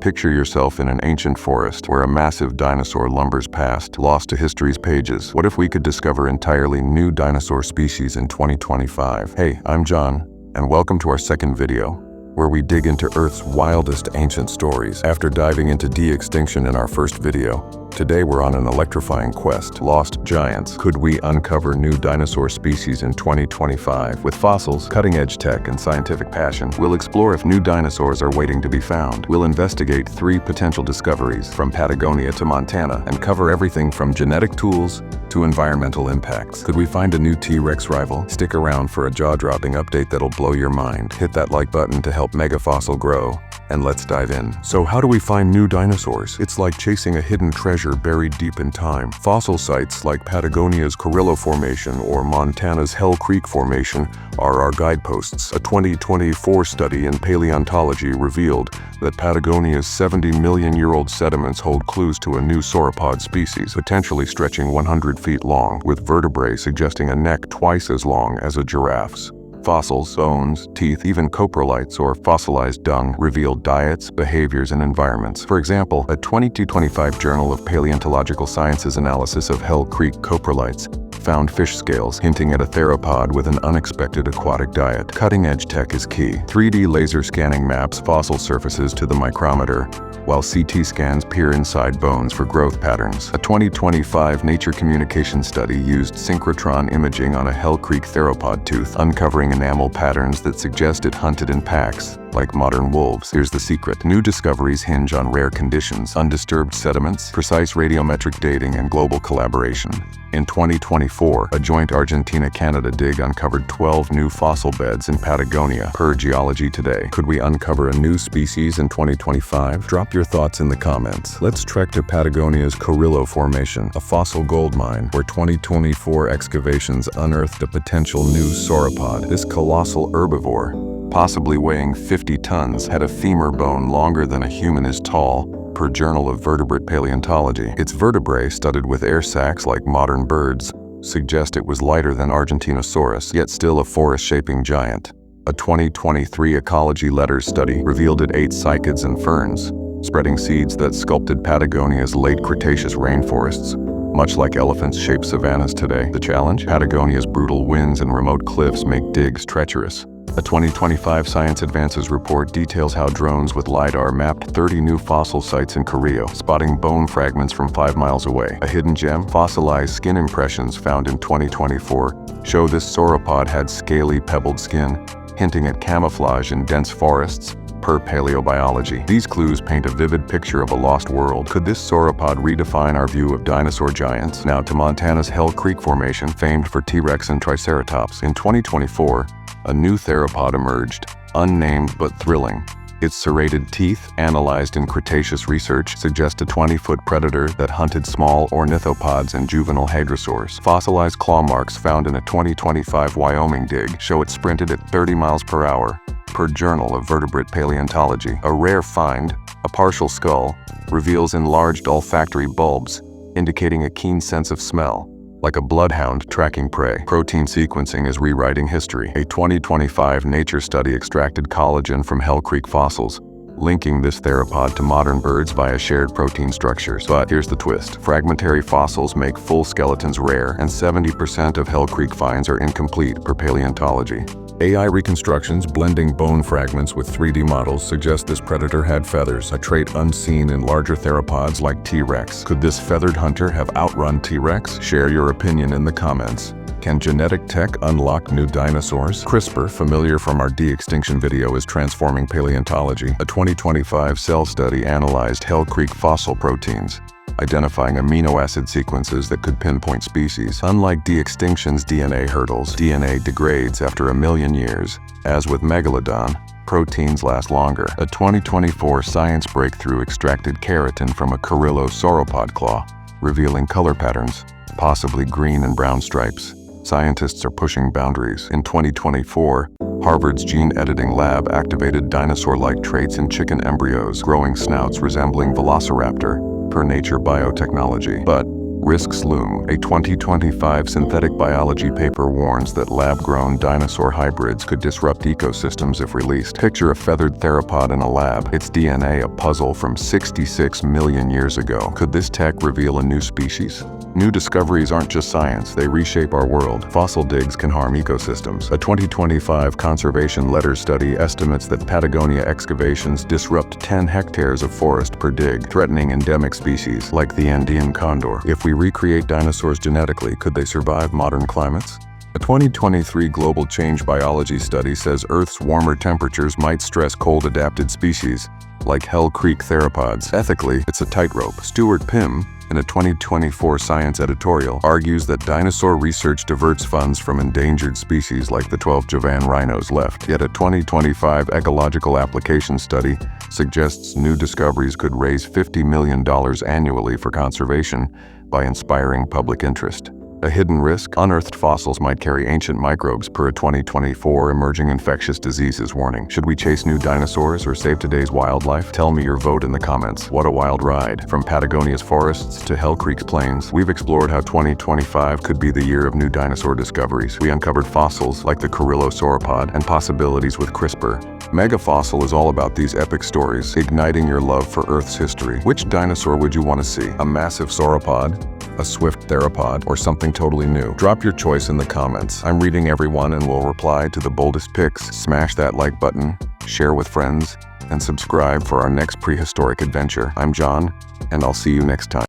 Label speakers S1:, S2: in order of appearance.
S1: Picture yourself in an ancient forest where a massive dinosaur lumbers past, lost to history's pages. What if we could discover entirely new dinosaur species in 2025? Hey, I'm John, and welcome to our second video, where we dig into Earth's wildest ancient stories. After diving into de-extinction in our first video, today we're on an electrifying quest. Lost giants. Could we uncover new dinosaur species in 2025? With fossils, cutting-edge tech, and scientific passion, we'll explore if new dinosaurs are waiting to be found. We'll investigate 3 potential discoveries from Patagonia to Montana and cover everything from genetic tools to environmental impacts. Could we find a new T-Rex rival? Stick around for a jaw-dropping update that'll blow your mind. Hit that like button to help megafossil grow, and let's dive in. So how do we find new dinosaurs? It's like chasing a hidden treasure buried deep in time. Fossil sites like Patagonia's Chorrillo Formation or Montana's Hell Creek Formation are our guideposts. A 2024 study in paleontology revealed that Patagonia's 70-million-year-old sediments hold clues to a new sauropod species, potentially stretching 100 feet long, with vertebrae suggesting a neck twice as long as a giraffe's. Fossils, bones, teeth, even coprolites or fossilized dung reveal diets, behaviors, and environments. For example, a 2025 Journal of Paleontological Sciences analysis of Hell Creek coprolites found fish scales hinting at a theropod with an unexpected aquatic diet. Cutting-edge tech is key. 3D laser scanning maps fossil surfaces to the micrometer, while CT scans peer inside bones for growth patterns. A 2025 Nature Communications study used synchrotron imaging on a Hell Creek theropod tooth, uncovering enamel patterns that suggest it hunted in packs, like modern wolves. Here's the secret. New discoveries hinge on rare conditions, undisturbed sediments, precise radiometric dating, and global collaboration. In 2024, a joint Argentina-Canada dig uncovered 12 new fossil beds in Patagonia. Per Geology Today, could we uncover a new species in 2025? Drop your thoughts in the comments. Let's trek to Patagonia's Chorrillo Formation, a fossil gold mine, where 2024 excavations unearthed a potential new sauropod. This colossal herbivore, possibly weighing 50 tons, had a femur bone longer than a human is tall, per Journal of Vertebrate Paleontology. Its vertebrae, studded with air sacs like modern birds, suggest it was lighter than Argentinosaurus, yet still a forest-shaping giant. A 2023 Ecology Letters study revealed it ate cycads and ferns, spreading seeds that sculpted Patagonia's late Cretaceous rainforests, much like elephant-shaped savannas today. The challenge? Patagonia's brutal winds and remote cliffs make digs treacherous. A 2025 Science Advances report details how drones with LiDAR mapped 30 new fossil sites in Chorrillo, spotting bone fragments from 5 miles away. A hidden gem? Fossilized skin impressions found in 2024 show this sauropod had scaly, pebbled skin, hinting at camouflage in dense forests, per paleobiology. These clues paint a vivid picture of a lost world. Could this sauropod redefine our view of dinosaur giants? Now to Montana's Hell Creek Formation, famed for T-Rex and Triceratops. In 2024, a new theropod emerged, unnamed but thrilling. Its serrated teeth, analyzed in Cretaceous research, suggest a 20-foot predator that hunted small ornithopods and juvenile hadrosaurs. Fossilized claw marks found in a 2025 Wyoming dig show it sprinted at 30 miles per hour, per Journal of Vertebrate Paleontology. A rare find, a partial skull, reveals enlarged olfactory bulbs, indicating a keen sense of smell, like a bloodhound tracking prey. Protein sequencing is rewriting history. A 2025 Nature study extracted collagen from Hell Creek fossils, linking this theropod to modern birds via shared protein structures. But here's the twist. Fragmentary fossils make full skeletons rare, and 70% of Hell Creek finds are incomplete, per paleontology. AI reconstructions blending bone fragments with 3D models suggest this predator had feathers, a trait unseen in larger theropods like T-Rex. Could this feathered hunter have outrun T-Rex? Share your opinion in the comments. Can genetic tech unlock new dinosaurs? CRISPR, familiar from our de-extinction video, is transforming paleontology. A 2025 Cell study analyzed Hell Creek fossil proteins, identifying amino acid sequences that could pinpoint species. Unlike de-extinction's DNA hurdles, DNA degrades after 1 million years. As with megalodon, proteins last longer. A 2024 science breakthrough extracted keratin from a Chorrillo sauropod claw, revealing color patterns, possibly green and brown stripes. Scientists are pushing boundaries. In 2024, Harvard's gene editing lab activated dinosaur-like traits in chicken embryos, growing snouts resembling velociraptor, per Nature Biotechnology. But Risks loom. A 2025 synthetic biology paper warns that lab-grown dinosaur hybrids could disrupt ecosystems if released. Picture a feathered theropod in a lab, its DNA a puzzle from 66 million years ago. Could this tech reveal a new species? New discoveries aren't just science, they reshape our world. Fossil digs can harm ecosystems. A 2025 conservation letter study estimates that Patagonia excavations disrupt 10 hectares of forest per dig, threatening endemic species like the Andean condor. If we recreate dinosaurs genetically, could they survive modern climates? A 2023 global change biology study says Earth's warmer temperatures might stress cold-adapted species, like Hell Creek theropods. Ethically, it's a tightrope. Stuart Pym, in a 2024 Science editorial, argues that dinosaur research diverts funds from endangered species like the 12 Javan rhinos left. Yet a 2025 ecological application study suggests new discoveries could raise $50 million annually for conservation by inspiring public interest. A hidden risk? Unearthed fossils might carry ancient microbes per a 2024 emerging infectious diseases warning. Should we chase new dinosaurs or save today's wildlife? Tell me your vote in the comments. What a wild ride. From Patagonia's forests to Hell Creek's plains, we've explored how 2025 could be the year of new dinosaur discoveries. We uncovered fossils like the Chorrillo Sauropod and possibilities with CRISPR. Megafossil is all about these epic stories, igniting your love for Earth's history. Which dinosaur would you want to see? A massive sauropod? A swift theropod, or something totally new? Drop your choice in the comments. I'm reading everyone and will reply to the boldest picks. Smash that like button, share with friends, and subscribe for our next prehistoric adventure. I'm John, and I'll see you next time.